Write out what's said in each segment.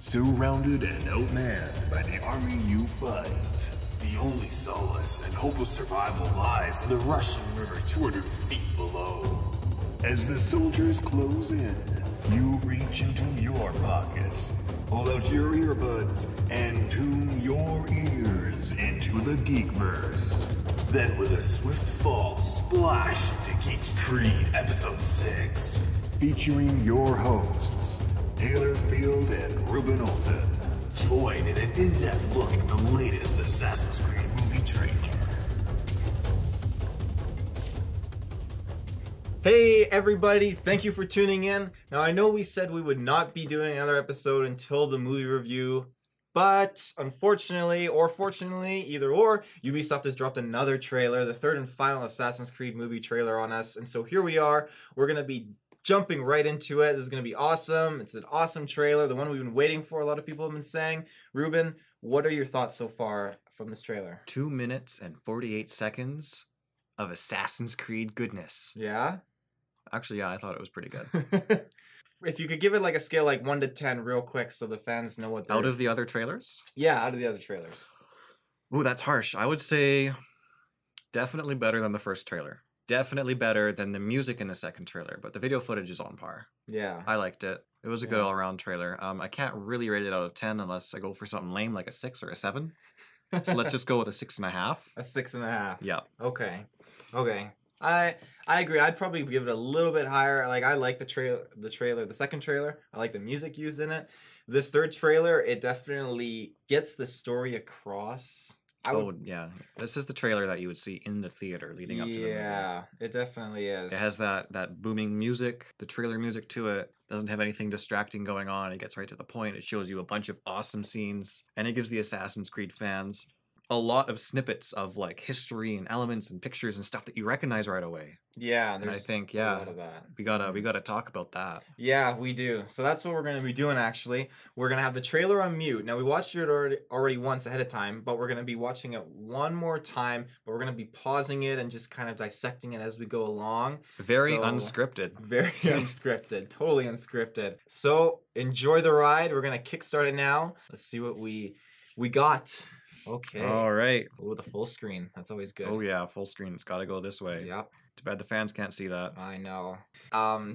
surrounded and outmanned by the army you fight. The only solace and hope of survival lies in the rushing river 200 feet below. As the soldiers close in, you reach into your pockets, pull out your earbuds, and tune your ears into the GeekVerse. Then with a swift fall, splash into Geeks Creed Episode 6. Featuring your hosts, Taylor Field and Reuben Olson. Join in an in-depth look at the latest Assassin's Creed movie trailer. Hey everybody, thank you for tuning in. Now I know we said we would not be doing another episode until the movie review, but unfortunately, or fortunately, either or, Ubisoft has dropped another trailer, the third and final Assassin's Creed movie trailer on us, and so here we are. We're going to be jumping right into it. This is going to be awesome. It's an awesome trailer, the one we've been waiting for, a lot of people have been saying. Reuben, what are your thoughts so far from this trailer? 2 minutes and 48 seconds of Assassin's Creed goodness. Yeah? Actually, yeah, I thought it was pretty good. If you could give it like a scale like 1 to 10 real quick so the fans know what they're... Out of the other trailers? Yeah, out of the other trailers. Ooh, that's harsh. I would say definitely better than the first trailer. Definitely better than the music in the second trailer, but the video footage is on par. Yeah. I liked it. It was a good all-around trailer. I can't really rate it out of 10 unless I go for something lame like a 6 or a 7. So let's just go with a 6.5. A 6.5. Yeah. Okay. Okay. I agree. I'd probably give it a little bit higher. Like I like the trailer, the second trailer. I like the music used in it. This third trailer, it definitely gets the story across. Yeah. This is the trailer that you would see in the theater leading up to the movie. Yeah, it definitely is. It has that booming music, the trailer music to it. Doesn't have anything distracting going on. It gets right to the point. It shows you a bunch of awesome scenes, and it gives the Assassin's Creed fans a lot of snippets of like history and elements and pictures and stuff that you recognize right away. Yeah, and I think a lot of that. we gotta talk about that. Yeah, we do. So that's what we're gonna be doing. Actually, we're gonna have the trailer on mute. Now we watched it already once ahead of time, but we're gonna be watching it one more time. But we're gonna be pausing it and just kind of dissecting it as we go along. Very unscripted. Very unscripted. Totally unscripted. So enjoy the ride. We're gonna kickstart it now. Let's see what we got. Okay. All right. Oh, the full screen. That's always good. Oh yeah, full screen. It's got to go this way. Yep. Too bad the fans can't see that. I know.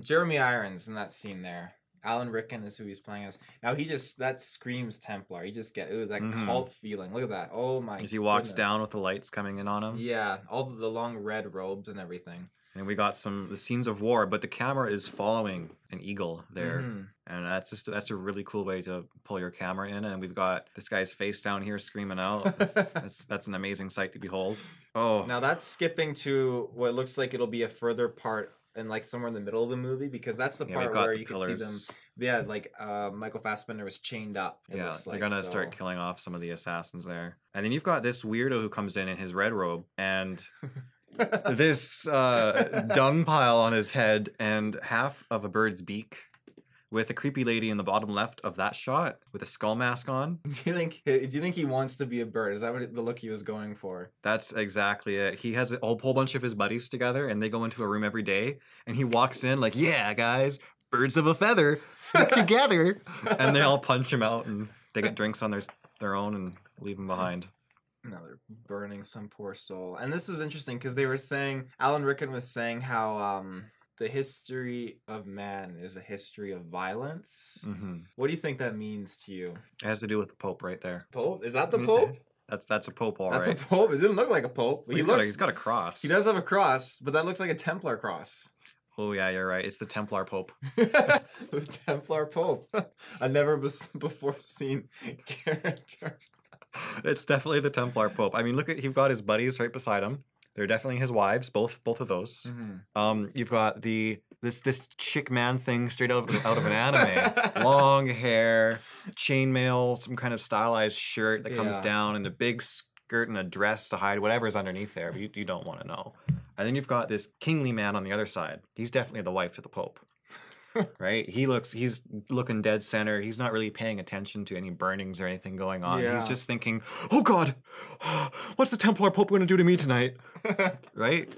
Jeremy Irons in that scene there. Alan Rickman is who he's playing as. Now that screams Templar. You just get that cult feeling. Look at that. Oh my As he walks down with the lights coming in on him. Yeah, all the long red robes and everything. And we got the scenes of war, but the camera is following an eagle there. And that's a really cool way to pull your camera in. And we've got this guy's face down here screaming out. That's an amazing sight to behold. Oh. Now that's skipping to what looks like it'll be a further part and like somewhere in the middle of the movie, because that's the part where you can see them. Yeah, like Michael Fassbender was chained up. It looks like. They're gonna start killing off some of the assassins there. And then you've got this weirdo who comes in his red robe and this dung pile on his head and half of a bird's beak, with a creepy lady in the bottom left of that shot with a skull mask on. Do you think he wants to be a bird? Is that the look he was going for? That's exactly it. He has a whole bunch of his buddies together, and they go into a room every day, and he walks in like, yeah, guys, birds of a feather, stick together. And they all punch him out, and they get drinks on their own and leave him behind. No, they're burning some poor soul. And this was interesting because they were saying, Alan Rickman was saying how the history of man is a history of violence. What do you think that means to you? It has to do with the Pope right there. Pope? Is that the Pope? That's a Pope, all right. That's a Pope. It didn't look like a Pope. But he's got a cross. He does have a cross, but that looks like a Templar cross. Oh yeah, you're right. It's the Templar Pope. The Templar Pope. I've never before seen character. It's definitely the Templar Pope. I mean, look at he's got his buddies right beside him. They're definitely his wives, both of those. You've got this chick man thing straight out of an anime. Long hair, chainmail, some kind of stylized shirt that comes down, and a big skirt and a dress to hide whatever's underneath there, but you don't want to know. And then you've got this kingly man on the other side. He's definitely the wife of the Pope. Right? He's looking dead center. He's not really paying attention to any burnings or anything going on. Yeah. He's just thinking, oh God, what's the Templar Pope going to do to me tonight? Right?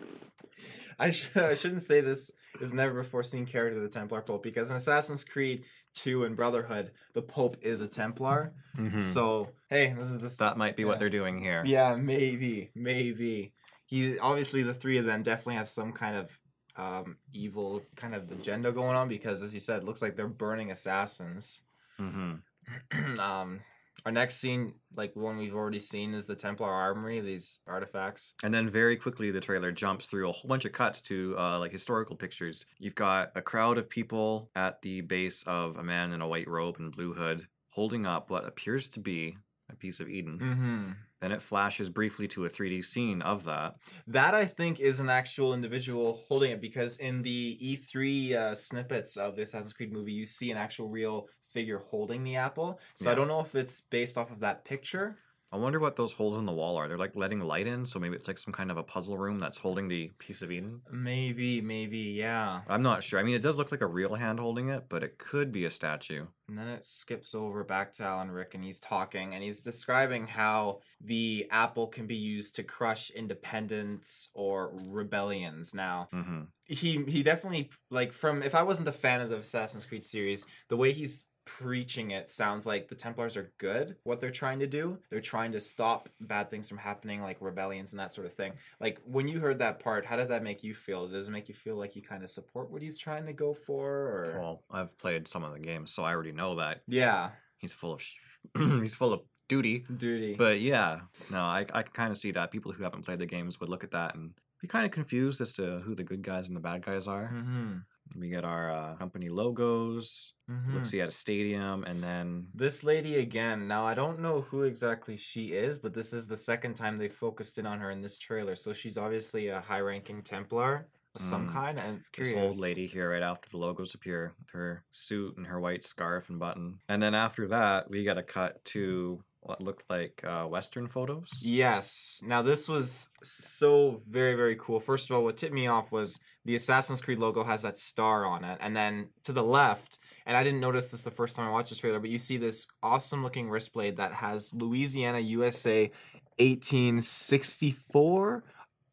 I shouldn't say this is never before seen character of the Templar Pope, because in Assassin's Creed 2 and Brotherhood, the Pope is a Templar. So hey, That might be what they're doing here. Yeah, maybe. He obviously, the three of them definitely have some kind of evil kind of agenda going on, because as you said, it looks like they're burning assassins. Our next scene, like one we've already seen, is the Templar Armory, these artifacts. And then very quickly the trailer jumps through a whole bunch of cuts to like historical pictures. You've got a crowd of people at the base of a man in a white robe and blue hood holding up what appears to be a piece of Eden. Then it flashes briefly to a 3D scene of that. That, I think, is an actual individual holding it, because in the E3 snippets of the Assassin's Creed movie, you see an actual real figure holding the apple. So I don't know if it's based off of that picture. I wonder what those holes in the wall are. They're like letting light in, so maybe it's like some kind of a puzzle room that's holding the piece of Eden. Maybe, yeah. I'm not sure. I mean, it does look like a real hand holding it, but it could be a statue. And then it skips over back to Alan Rick, and he's talking, and he's describing how the apple can be used to crush independence or rebellions. Now, he definitely, like, from, if I wasn't a fan of the Assassin's Creed series, the way he's preaching it sounds like the Templars are good. What they're trying to do, they're trying to stop bad things from happening, like rebellions and that sort of thing. Like, when you heard that part, how did that make you feel? Does it make you feel like you kind of support what he's trying to go for? Or? Well, I've played some of the games, so I already know that. Yeah, he's full of he's full of duty. But yeah, no, I can kind of see that. People who haven't played the games would look at that and be kind of confused as to who the good guys and the bad guys are. We get our company logos. Let's see, at a stadium, and then this lady again. Now, I don't know who exactly she is, but this is the second time they focused in on her in this trailer. So she's obviously a high-ranking Templar of some kind, and it's curious. This old lady here right after the logos appear, with her suit and her white scarf and button. And then after that, we got a cut to what looked like Western photos. Yes. Now, this was so very, very cool. First of all, what tipped me off was the Assassin's Creed logo has that star on it. And then to the left, and I didn't notice this the first time I watched this trailer, but you see this awesome looking wrist blade that has Louisiana, USA, 1864.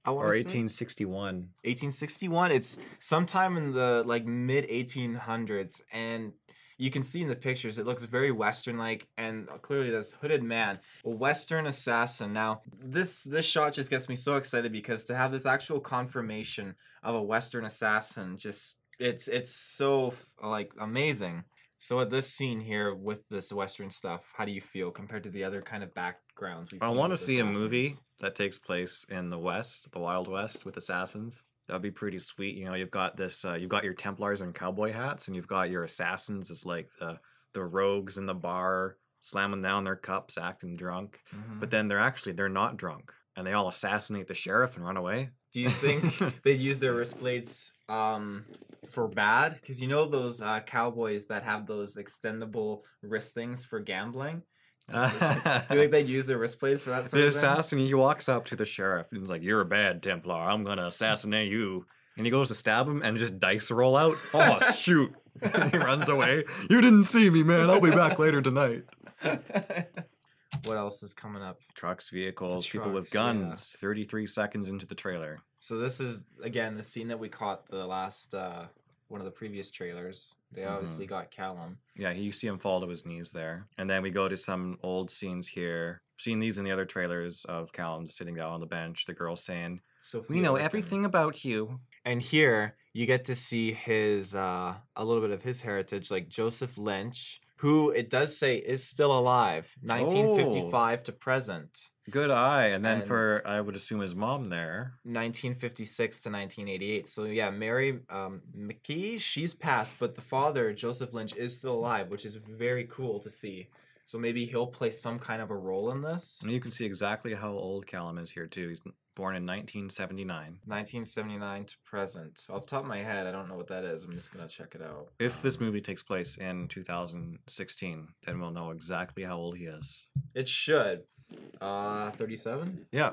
Or 1861. 1861. It's sometime in the like mid 1800s, and you can see in the pictures it looks very Western-like, and clearly this hooded man, a Western assassin. Now, this shot just gets me so excited, because to have this actual confirmation of a Western assassin, just it's so like amazing. So at this scene here with this Western stuff, how do you feel compared to the other kind of backgrounds we've seen? I want to see a movie that takes place in the West, the Wild West, with assassins. That'd be pretty sweet. You know, you've got this, you've got your Templars in cowboy hats, and you've got your assassins as like the rogues in the bar slamming down their cups, acting drunk. But then they're not drunk, and they all assassinate the sheriff and run away. Do you think they'd use their wrist blades for bad? Because you know those cowboys that have those extendable wrist things for gambling? Do you think they'd use their wrist blades for that sort the of thing? assassin, he walks up to the sheriff and he's like, "You're a bad Templar. I'm gonna assassinate you." And he goes to stab him, and just dice roll out. Oh, shoot. And he runs away. "You didn't see me, man. I'll be back later tonight." What else is coming up? Trucks, vehicles, people with guns. 33 seconds into the trailer. So this is, again, the scene that we caught the last, one of the previous trailers. They obviously got Callum. Yeah, you see him fall to his knees there. And then we go to some old scenes here. I've seen these in the other trailers of Callum sitting down on the bench. The girl saying, "We know everything about you." And here, you get to see his, a little bit of his heritage, like Joseph Lynch, who it does say is still alive, 1955 to present. Good eye. And then for, I would assume, his mom there. 1956 to 1988. So yeah, Mary McKee, she's passed, but the father, Joseph Lynch, is still alive, which is very cool to see. So maybe he'll play some kind of a role in this. And you can see exactly how old Callum is here too. He's born in 1979. 1979 to present. Off the top of my head, I don't know what that is. I'm just going to check it out. If this movie takes place in 2016, then we'll know exactly how old he is. It should. 37? Yeah.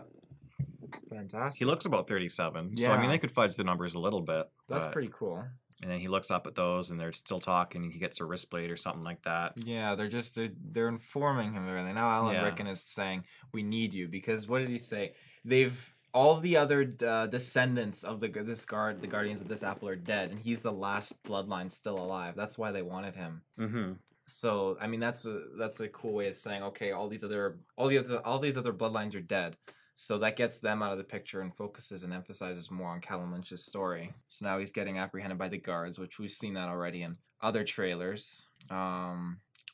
Fantastic. He looks about 37. Yeah. So, I mean, they could fudge the numbers a little bit. That's pretty cool. And then he looks up at those, and they're still talking, and he gets a wrist blade or something like that. Yeah, they're informing him of everything. Now Alan Rickon is saying, "We need you," because what did he say? They've all the other descendants of the Guardians of this Apple are dead, and he's the last bloodline still alive. That's why they wanted him. Mm-hmm. So I mean, that's a cool way of saying, okay, all these other bloodlines are dead. So that gets them out of the picture and focuses and emphasizes more on Callum Lynch's story. So now he's getting apprehended by the guards, which we've seen that already in other trailers.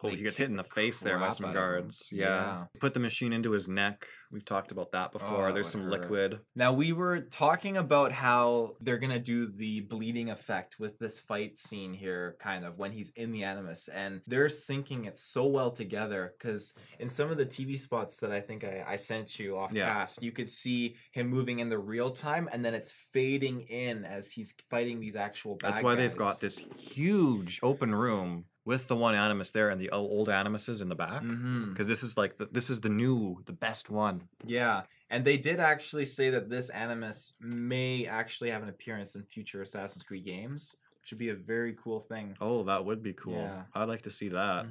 Oh, he gets hit in the face there by some guards. Yeah. Put the machine into his neck. We've talked about that before. There's some liquid. Now, we were talking about how they're going to do the bleeding effect with this fight scene here, kind of, when he's in the Animus. And they're syncing it so well together, because in some of the TV spots that I think I sent you off cast, you could see him moving in the real time, and then it's fading in as he's fighting these actual bad guys. That's why they've got this huge open room with the one Animus there and the old Animuses in the back, because this is like the best one. Yeah, and they did actually say that this Animus may actually have an appearance in future Assassin's Creed games, which would be a very cool thing. Oh, that would be cool. Yeah. I'd like to see that.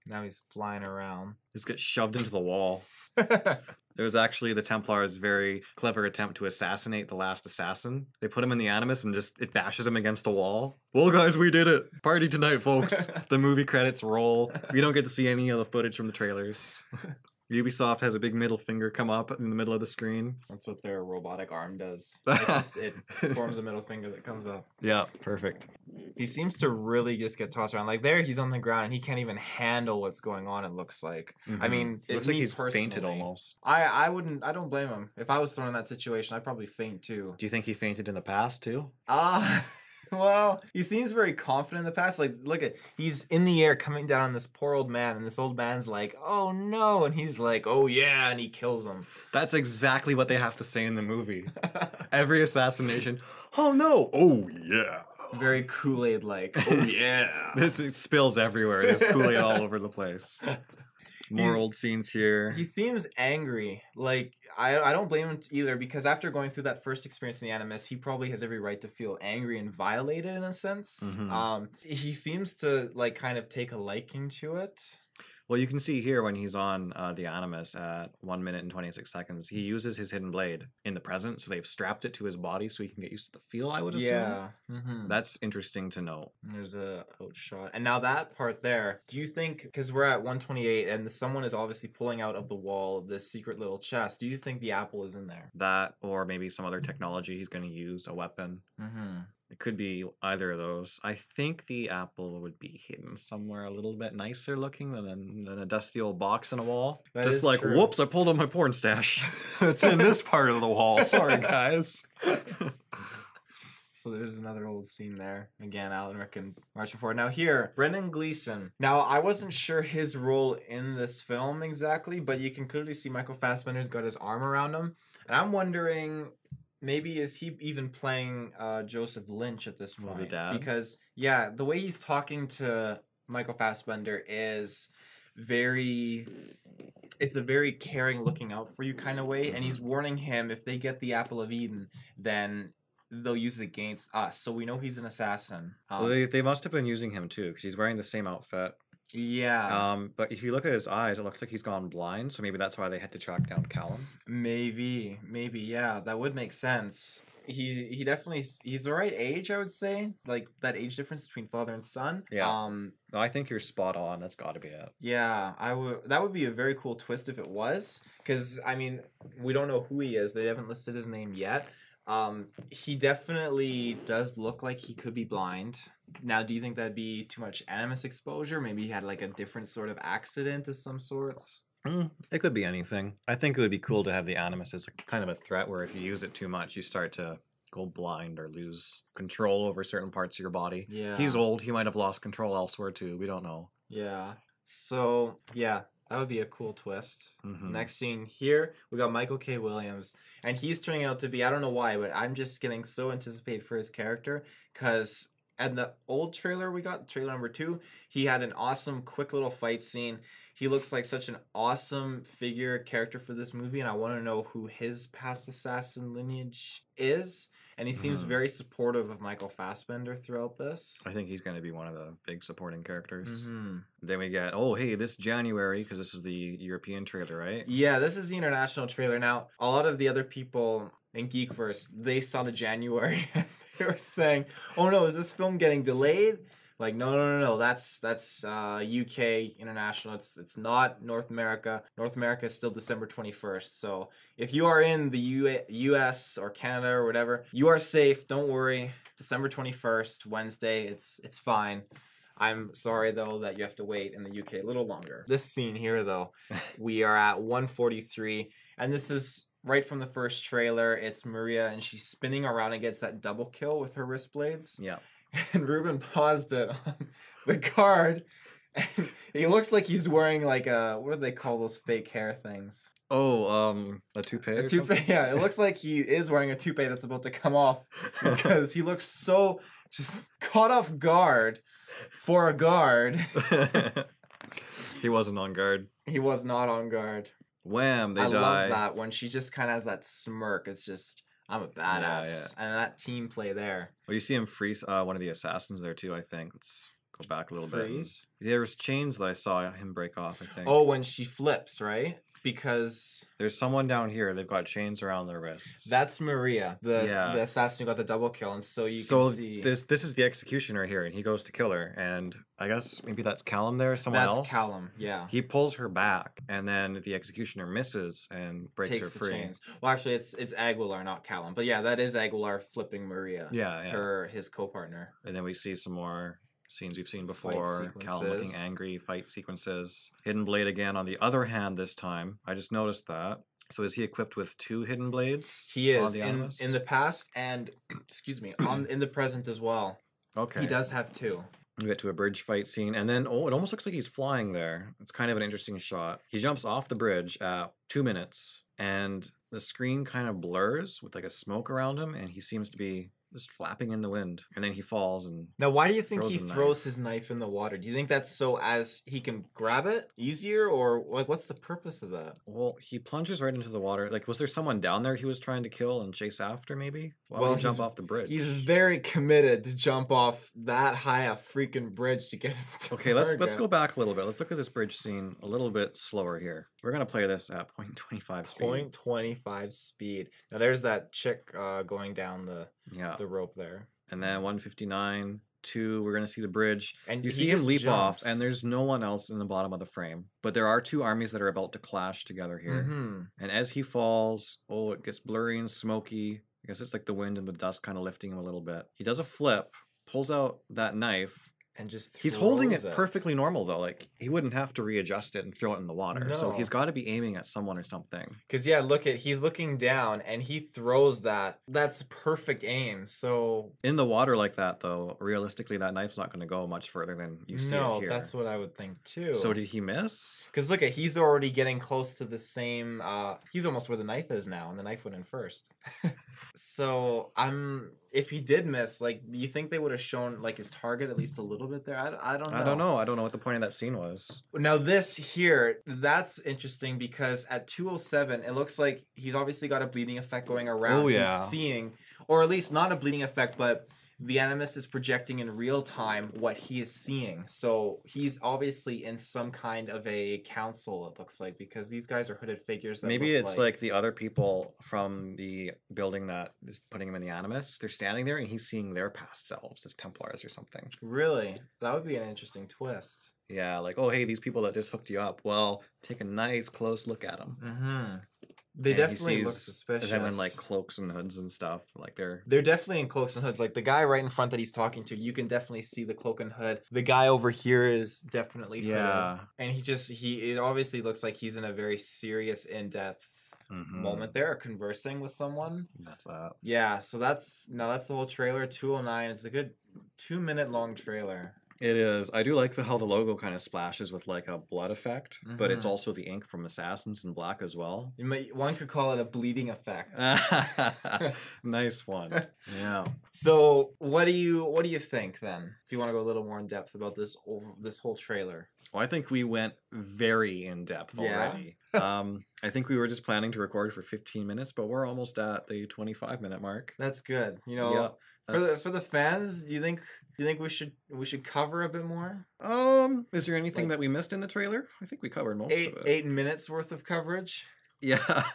Now he's flying around. Just get shoved into the wall. There was actually the Templars' very clever attempt to assassinate the last assassin. They put him in the Animus and it bashes him against the wall. Well, guys, we did it. Party tonight, folks. The movie credits roll. We don't get to see any of the footage from the trailers. Ubisoft has a big middle finger come up in the middle of the screen. That's what their robotic arm does. It forms a middle finger that comes up. Yeah, perfect. He seems to really just get tossed around. Like there, he's on the ground and he can't even handle what's going on, it looks like. I mean, it looks like he's fainted almost. I don't blame him. If I was thrown in that situation, I'd probably faint too. Do you think he fainted in the past too? Well, he seems very confident in the past. Like, look at, he's in the air coming down on this poor old man, and this old man's like, oh no, and he's like, oh yeah, and he kills him. That's exactly what they have to say in the movie. Every assassination, oh no, oh yeah. Very Kool-Aid like, oh yeah. This spills everywhere. There's Kool-Aid all over the place. More old scenes here. He seems angry. Like, I don't blame him either, because after going through that first experience in the Animus, he probably has every right to feel angry and violated in a sense. He seems to, like, kind of take a liking to it. Well, you can see here when he's on the Animus at 1 minute and 26 seconds, he uses his hidden blade in the present, so they've strapped it to his body so he can get used to the feel, I would assume. Yeah. That's interesting to know. There's a outshot. And now that part there, do you think, because we're at 128 and someone is obviously pulling out of the wall this secret little chest, do you think the apple is in there? That, or maybe some other technology he's going to use, a weapon. It could be either of those. I think the apple would be hidden somewhere a little bit nicer looking than a dusty old box in a wall. That Just is like, true. Whoops, I pulled out my porn stash. It's in this part of the wall. Sorry, guys. So there's another old scene there. Again, Alan Rickman marching forward. Now here, Brendan Gleeson. Now, I wasn't sure his role in this film exactly, but you can clearly see Michael Fassbender's got his arm around him. And I'm wondering, maybe is he even playing Joseph Lynch at this point? The dad? Because, yeah, the way he's talking to Michael Fassbender is it's a very caring, looking out for you kind of way. And he's warning him, if they get the Apple of Eden, then they'll use it against us. So we know he's an assassin. Well, they must have been using him too, because he's wearing the same outfit. Yeah. But if you look at his eyes, it looks like he's gone blind, so maybe that's why they had to track down Callum. Maybe, yeah, that would make sense. He definitely, he's the right age, I would say. Like, that age difference between father and son. Yeah. No, I think you're spot on. That's got to be it. Yeah, that would be a very cool twist if it was. Because, I mean, we don't know who he is. They haven't listed his name yet. He definitely does look like he could be blind. Now, do you think that'd be too much Animus exposure? Maybe he had like a different sort of accident of some sorts? It could be anything. I think it would be cool to have the Animus as a kind of a threat where if you use it too much, you start to go blind or lose control over certain parts of your body. Yeah. He's old. He might have lost control elsewhere too. We don't know. Yeah. So, yeah, that would be a cool twist. Next scene here, we got Michael K. Williams. And he's turning out to be, I don't know why, but I'm just getting so anticipated for his character. Because at the old trailer we got, trailer number 2, he had an awesome, quick little fight scene. He looks like such an awesome character for this movie. And I want to know who his past assassin lineage is. and he seems very supportive of Michael Fassbender throughout this. I think he's going to be one of the big supporting characters. Then we get, oh, hey, this January, because this is the European trailer, right? Yeah, this is the international trailer. Now, a lot of the other people in GeekVerse, they saw the January and they were saying, oh no, is this film getting delayed? Like, no, that's UK international. It's not North America. North America is still December 21st. So if you are in the US or Canada or whatever, you are safe. Don't worry. December 21st, Wednesday. It's fine. I'm sorry though that you have to wait in the UK a little longer. This scene here though, we are at 1:43, and this is right from the first trailer. It's Maria, and she's spinning around and gets that double kill with her wrist blades. Yeah. And Reuben paused it on the guard, and he looks like he's wearing like a, what do they call those fake hair things? Oh, a toupee. A toupee, yeah. It looks like he is wearing a toupee that's about to come off because he looks so just caught off guard for a guard. He wasn't on guard. He was not on guard. Wham! They die. I love that when she just kind of has that smirk. It's just, I'm a badass, and that team play there. Well, you see him freeze one of the assassins there too. I think. Let's go back a little Freeze? bit. There was chains that I saw him break off. I think. Oh, when she flips, right? Because there's someone down here. They've got chains around their wrists. That's Maria, the assassin who got the double kill, and so you can see. this is the executioner here, and he goes to kill her, and I guess maybe that's Callum there, someone else. That's Callum, yeah. He pulls her back, and then the executioner misses and breaks her free. Chains. Well, actually, it's Aguilar, not Callum, but yeah, that is Aguilar flipping Maria. Yeah. His co-partner. And then we see some more scenes we've seen before. Callum looking angry, fight sequences. Hidden blade again on the other hand this time. I just noticed that. So is he equipped with 2 hidden blades? He is in the past and excuse me, in the present as well. Okay. He does have 2. We get to a bridge fight scene, and then it almost looks like he's flying there. It's kind of an interesting shot. He jumps off the bridge at 2 minutes, and the screen kind of blurs with like a smoke around him, and he seems to be just flapping in the wind, and then he falls. And now, why do you think he throws his knife in the water? Do you think that's so as he can grab it easier, or like what's the purpose of that? Well, he plunges right into the water. Like, was there someone down there he was trying to kill and chase after? Maybe. Why would he jump off the bridge? He's very committed to jump off that high a freaking bridge to get his target. Okay, let's go back a little bit. Let's look at this bridge scene a little bit slower here. We're gonna play this at 0.25 speed. 0.25 speed. Now there's that chick going down the rope there. And then 159, 2, we're going to see the bridge. And you he see him leap jumps off, and there's no one else in the bottom of the frame. But there are 2 armies that are about to clash together here. And as he falls, it gets blurry and smoky. I guess it's like the wind and the dust kind of lifting him a little bit. He does a flip, pulls out that knife, and just he's holding it perfectly normal though. Like, he wouldn't have to readjust it and throw it in the water. No. So he's got to be aiming at someone or something. Because yeah, he's looking down and he throws that. That's perfect aim. So in the water like that though, realistically that knife's not going to go much further than you see it here. No, that's what I would think too. So did he miss? Because look he's already getting close to the same. He's almost where the knife is now, and the knife went in first. So if he did miss, like, do you think they would have shown like his target at least a little bit there? I don't know. I don't know what the point of that scene was. Now this here, that's interesting because at 2:07, it looks like he's obviously got a bleeding effect going around. Oh yeah. He's seeing, or at least not a bleeding effect, but the Animus is projecting in real time what he is seeing. So he's obviously in some kind of a council, it looks like, because these guys are hooded figures. That maybe it's like the other people from the building that is putting him in the Animus. They're standing there and he's seeing their past selves as Templars or something. Really? That would be an interesting twist. Yeah, like, oh, hey, these people that just hooked you up. Well, take a nice close look at them. They definitely look suspicious. Them in like cloaks and hoods and stuff. Like they're definitely in cloaks and hoods. Like the guy right in front that he's talking to, you can definitely see the cloak and hood. The guy over here is definitely hooded. And it obviously looks like he's in a very serious, in-depth moment there, conversing with someone. That's that. Yeah, so that's the whole trailer. 209. It's a good 2-minute long trailer. It is. I do like how the logo kind of splashes with like a blood effect, but it's Mhm. also the ink from Assassins in black as well. One could call it a bleeding effect. Nice one. Yeah. So what do you think then? If you want to go a little more in depth about this whole trailer. Well, I think we went very in depth Yeah? already. I think we were just planning to record for 15 minutes, but we're almost at the 25-minute mark. That's good. You know, Yeah. for the fans, do you think we should cover a bit more? Is there anything that we missed in the trailer? I think we covered most of it. 8 minutes worth of coverage. Yeah.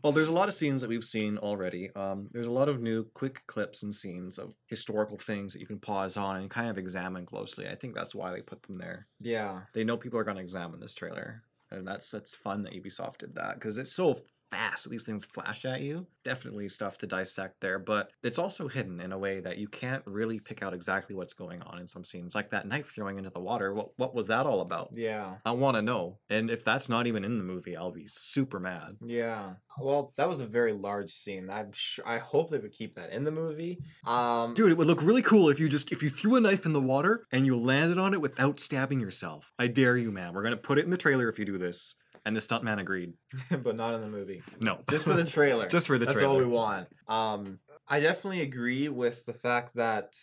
Well, there's a lot of scenes that we've seen already. There's a lot of new quick clips and scenes of historical things that you can pause on and kind of examine closely. I think that's why they put them there. Yeah. They know people are going to examine this trailer. And that's fun that Ubisoft did that because it's so fast that these things flash at you. Definitely stuff to dissect there, but it's also hidden in a way that you can't really pick out exactly what's going on in some scenes. Like that knife throwing into the water. What was that all about? Yeah. I want to know. And if that's not even in the movie, I'll be super mad. Yeah. Well, that was a very large scene. I hope they would keep that in the movie. Dude, it would look really cool if you threw a knife in the water and you landed on it without stabbing yourself. I dare you, man. We're gonna put it in the trailer if you do this. And the stuntman agreed. But not in the movie. No. Just for the trailer. Just for the That's trailer. all we want. I definitely agree with the fact that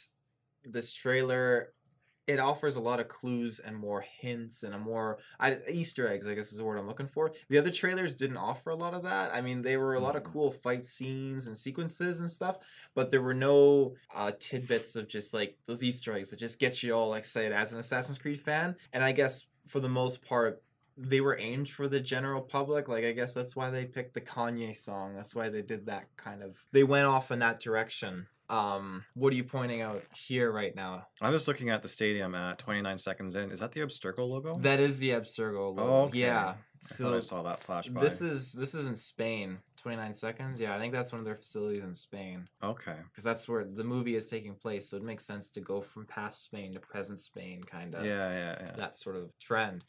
this trailer, it offers a lot of clues and more hints and Easter eggs, I guess is the word I'm looking for. The other trailers didn't offer a lot of that. I mean, they were a lot of cool fight scenes and sequences and stuff, but there were no tidbits of just like those Easter eggs that just get you all excited as an Assassin's Creed fan. And I guess for the most part, they were aimed for the general public. Like, I guess that's why they picked the Kanye song. That's why they did that kind of... They went off in that direction. What are you pointing out here right now? I'm just looking at the stadium at 29 seconds in. Is that the Abstergo logo? That is the Abstergo logo. Oh, okay. Yeah. I thought I saw that flash by. This is in Spain. 29 seconds. Yeah, I think that's one of their facilities in Spain. Okay. Because that's where the movie is taking place, so it makes sense to go from past Spain to present Spain, kind of. Yeah. That sort of trend.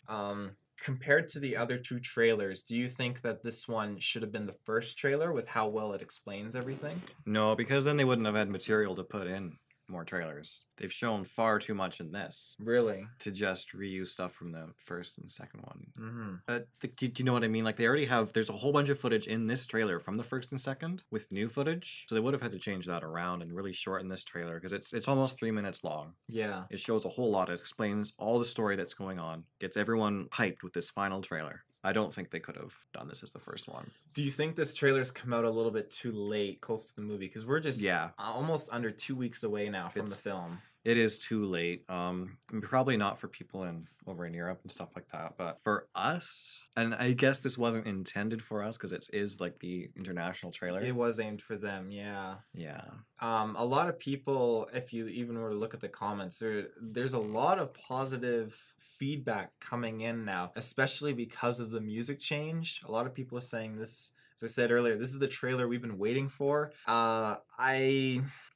Compared to the other two trailers, do you think that this one should have been the first trailer with how well it explains everything? No, because then they wouldn't have had material to put in more trailers. They've shown far too much in this Really? to just reuse stuff from the first and second one. Mm-hmm. Do you know what I mean? Like, they already have, there's a whole bunch of footage in this trailer from the first and second with new footage. So they would have had to change that around and really shorten this trailer because it's almost 3 minutes long. Yeah. It shows a whole lot. It explains all the story that's going on, gets everyone hyped with this final trailer. I don't think they could have done this as the first one. Do you think this trailer's come out a little bit too late, close to the movie? Because we're just almost under 2 weeks away now from the film. It is too late. Probably not for people over in Europe and stuff like that, but for us, and I guess this wasn't intended for us because it is like the international trailer. It was aimed for them, yeah. Yeah. A lot of people, if you even were to look at the comments, there's a lot of positive feedback coming in now, especially because of the music change. A lot of people are saying this, as I said earlier, this is the trailer we've been waiting for.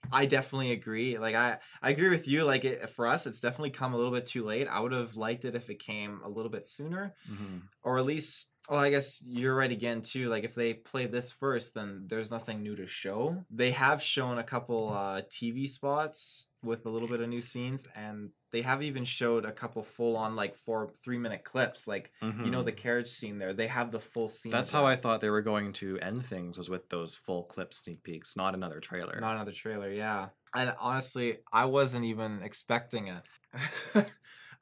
I definitely agree. Like, I agree with you. Like, for us, it's definitely come a little bit too late. I would have liked it if it came a little bit sooner, or at least. Well, I guess you're right again too. Like, if they play this first, then there's nothing new to show. They have shown a couple TV spots with a little bit of new scenes, and they have even showed a couple full-on like 3-minute clips. Like, you know, the carriage scene there. They have the full scene. That's how I thought they were going to end things, was with those full clip sneak peeks, not another trailer. Not another trailer, yeah. And honestly, I wasn't even expecting it.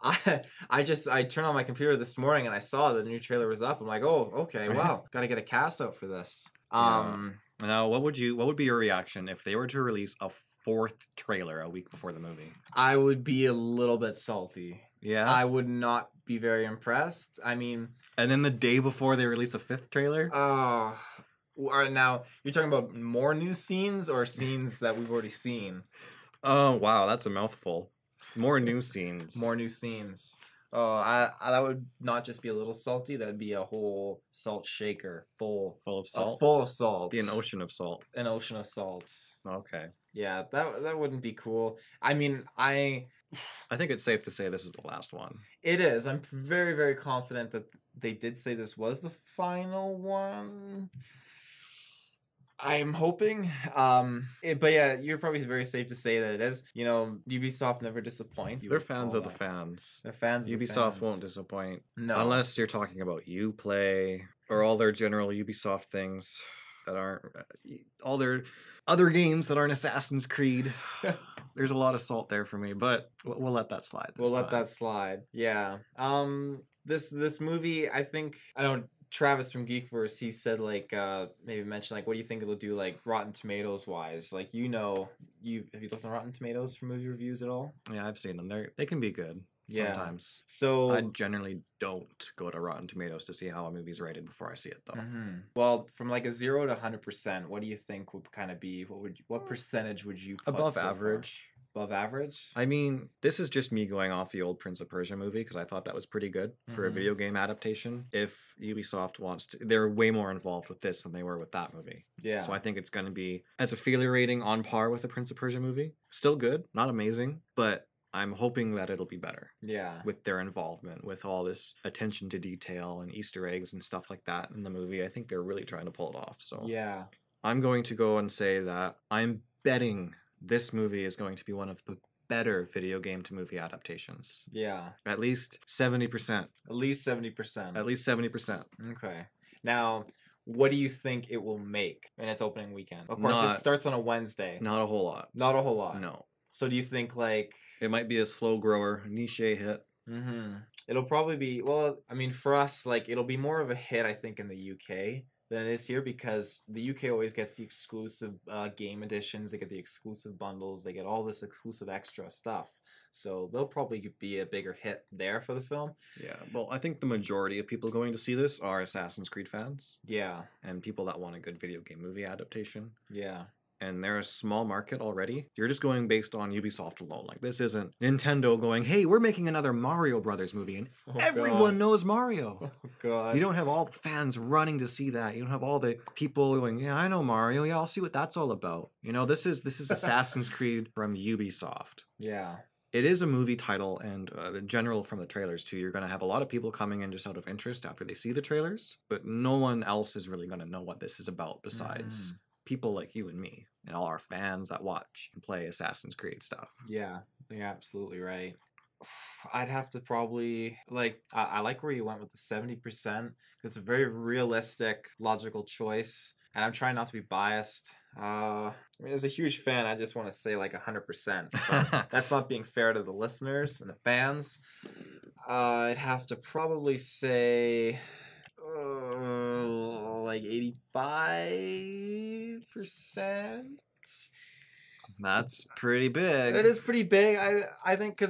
I turned on my computer this morning and I saw the new trailer was up. I'm like, oh, okay, wow, gotta get a cast out for this. Now, what would be your reaction if they were to release a 4th trailer a week before the movie? I would be a little bit salty. Yeah, I would not be very impressed. I mean, and then the day before they release a 5th trailer. All right, now you're talking about more new scenes or scenes that we've already seen? Oh wow, that's a mouthful. More new scenes. More new scenes. Oh, that would not just be a little salty. That'd be a whole salt shaker full of salt. Full of salt. Be an ocean of salt. An ocean of salt. Okay. Yeah, that wouldn't be cool. I mean, I think it's safe to say this is the last one. It is. I'm very, very confident that they did say this was the final one. I'm hoping. But yeah, you're probably very safe to say that it is. You know, Ubisoft never disappoints. They're fans of the fans. They're fans of the Ubisoft fans. won't disappoint. No. Unless you're talking about Uplay or all their general Ubisoft things that aren't all their other games that aren't Assassin's Creed. There's a lot of salt there for me, but we'll let that slide. We'll let that slide. Yeah. This movie, I think, I don't. Travis from GeekVerse, he said like maybe mention like what do you think it'll do like Rotten Tomatoes wise? Like have you looked on Rotten Tomatoes for movie reviews at all? Yeah, I've seen them. They can be good sometimes. So I generally don't go to Rotten Tomatoes to see how a movie's rated before I see it though. Well, from like a 0 to 100%, what do you think would kind of be what percentage would you put Above so average? Far? Above average? I mean, this is just me going off the old Prince of Persia movie because I thought that was pretty good for a video game adaptation. If Ubisoft wants to, they're way more involved with this than they were with that movie. Yeah. So I think it's going to be, as a failure rating, on par with the Prince of Persia movie. Still good, not amazing, but I'm hoping that it'll be better. Yeah. With their involvement, with all this attention to detail and Easter eggs and stuff like that in the movie. I think they're really trying to pull it off. So yeah. I'm going to go and say that I'm betting this movie is going to be one of the better video game to movie adaptations. Yeah. At least 70%. At least 70%. At least 70%. Okay. Now, what do you think it will make in its opening weekend? Of course, it starts on a Wednesday. Not a whole lot. Not a whole lot. No. So do you think like... It might be a slow grower, niche hit. It'll probably be... Well, I mean, for us, like, it'll be more of a hit, I think, in the UK than it is here because the UK always gets the exclusive game editions. They get the exclusive bundles. They get all this exclusive extra stuff. So they'll probably be a bigger hit there for the film. Yeah, well, I think the majority of people going to see this are Assassin's Creed fans. Yeah. And people that want a good video game movie adaptation. Yeah. And they're a small market already. You're just going based on Ubisoft alone. Like, this isn't Nintendo going, hey, we're making another Mario Brothers movie, and everyone knows Mario. Oh, God. You don't have all the fans running to see that. You don't have all the people going, yeah, I know Mario. Yeah, I'll see what that's all about. You know, this is Assassin's Creed from Ubisoft. Yeah. It is a movie title, and the general from the trailers, too. You're going to have a lot of people coming in just out of interest after they see the trailers, but no one else is really going to know what this is about besides... people like you and me and all our fans that watch and play Assassin's Creed stuff. Yeah, you're absolutely right. I'd have to probably like I like where you went with the 70%. It's a very realistic, logical choice, and I'm trying not to be biased. I mean, as a huge fan, I just want to say like 100%. But that's not being fair to the listeners and the fans. I'd have to probably say like 85%. That's pretty big. It is pretty big. I think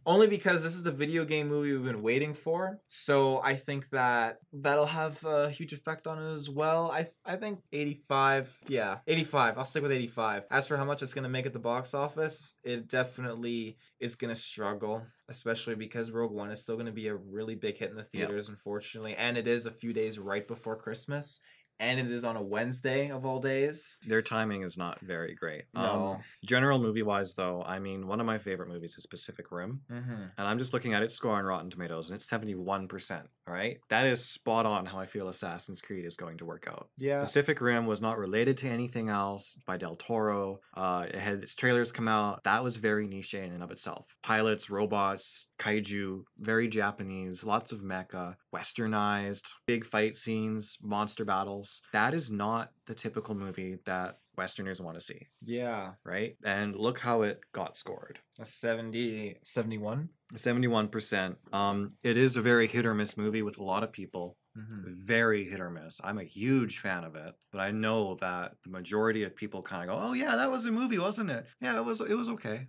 only because this is the video game movie we've been waiting for. So I think that'll have a huge effect on it as well. I think 85. Yeah, 85. I'll stick with 85. As for how much it's going to make at the box office, it definitely is going to struggle, especially because Rogue One is still going to be a really big hit in the theaters, unfortunately. And it is a few days right before Christmas. And it is on a Wednesday of all days. Their timing is not very great. No. General movie-wise, though, I mean, one of my favorite movies is Pacific Rim. And I'm just looking at its score on Rotten Tomatoes, and it's 71%, all right? That is spot on how I feel Assassin's Creed is going to work out. Yeah. Pacific Rim was not related to anything else by Del Toro. It had its trailers come out. That was very niche in and of itself. Pilots, robots, kaiju, very Japanese, lots of mecha, westernized, big fight scenes, monster battles. That is not the typical movie that Westerners want to see. Yeah. Right? And look how it got scored. A 71? 71%. It is a very hit or miss movie with a lot of people. Very hit or miss. I'm a huge fan of it, but I know that the majority of people kind of go, oh yeah, that was a movie, wasn't it? Yeah, it was okay.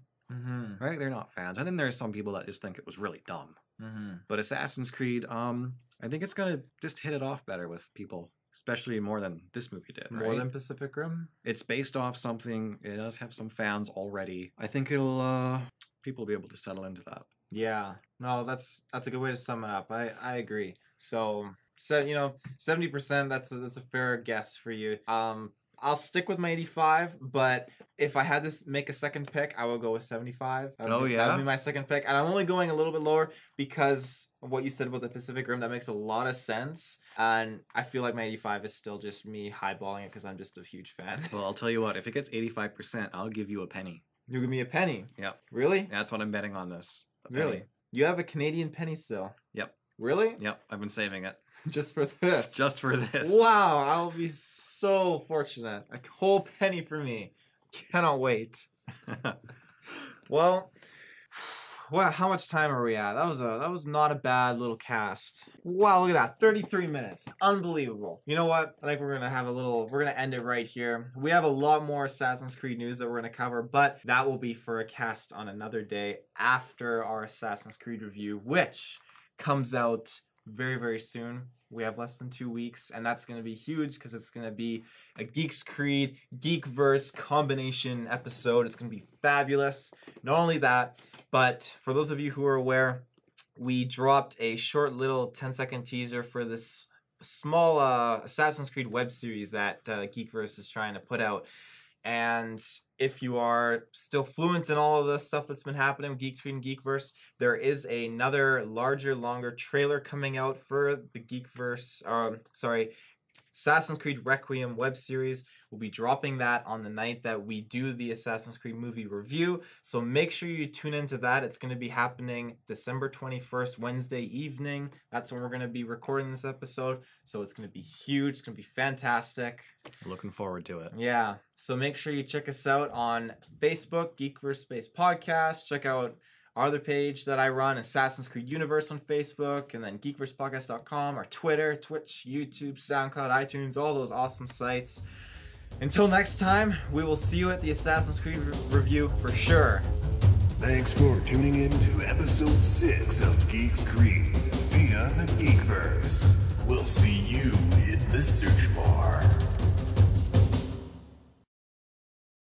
Right? They're not fans. And then there's some people that just think it was really dumb. But Assassin's Creed, I think it's going to just hit it off better with people. Especially more than this movie did, right? More than Pacific Rim? It's based off something. It does have some fans already. I think it'll, people will be able to settle into that. Yeah. No, that's a good way to sum it up. I agree. So 70%, that's a fair guess for you. I'll stick with my 85, but if I had to make a second pick, I would go with 75. That would that would be my second pick. And I'm only going a little bit lower because of what you said about the Pacific Rim. That makes a lot of sense. And I feel like my 85 is still just me highballing it because I'm just a huge fan. Well, I'll tell you what. If it gets 85%, I'll give you a penny. You give me a penny? Yep. Really? That's what I'm betting on this. Really? You have a Canadian penny still? Yep. Really? Yep. I've been saving it. Just for this? Just for this. Wow. I'll be so fortunate. A whole penny for me. Cannot wait. Well, how much time are we at? That was not a bad little cast. Wow, look at that. 33 minutes. Unbelievable. You know what? I think we're gonna end it right here. We have a lot more Assassin's Creed news that we're gonna cover, but that will be for a cast on another day after our Assassin's Creed review, which comes out very, very soon. We have less than 2 weeks, and that's going to be huge because it's going to be a Geeks Creed, GeekVerse combination episode. It's going to be fabulous. Not only that, but for those of you who are aware, we dropped a short little 10-second teaser for this small Assassin's Creed web series that GeekVerse is trying to put out. And if you are still fluent in all of the stuff that's been happening with Geeks Creed and GeekVerse, there is another larger, longer trailer coming out for the GeekVerse, Assassin's Creed Requiem web series. We'll be dropping that on the night that we do the Assassin's Creed movie review. So make sure you tune into that. It's going to be happening December 21st, Wednesday evening. That's when we're going to be recording this episode. So it's going to be huge. It's going to be fantastic. Looking forward to it. Yeah. So make sure you check us out on Facebook, GeekVerse Space Podcast. Check out our other page that I run, Assassin's Creed Universe on Facebook, and then geekversepodcast.com, our Twitter, Twitch, YouTube, SoundCloud, iTunes, all those awesome sites. Until next time, we will see you at the Assassin's Creed review for sure. Thanks for tuning in to episode 6 of Geeks Creed via the GeekVerse. We'll see you in the search bar.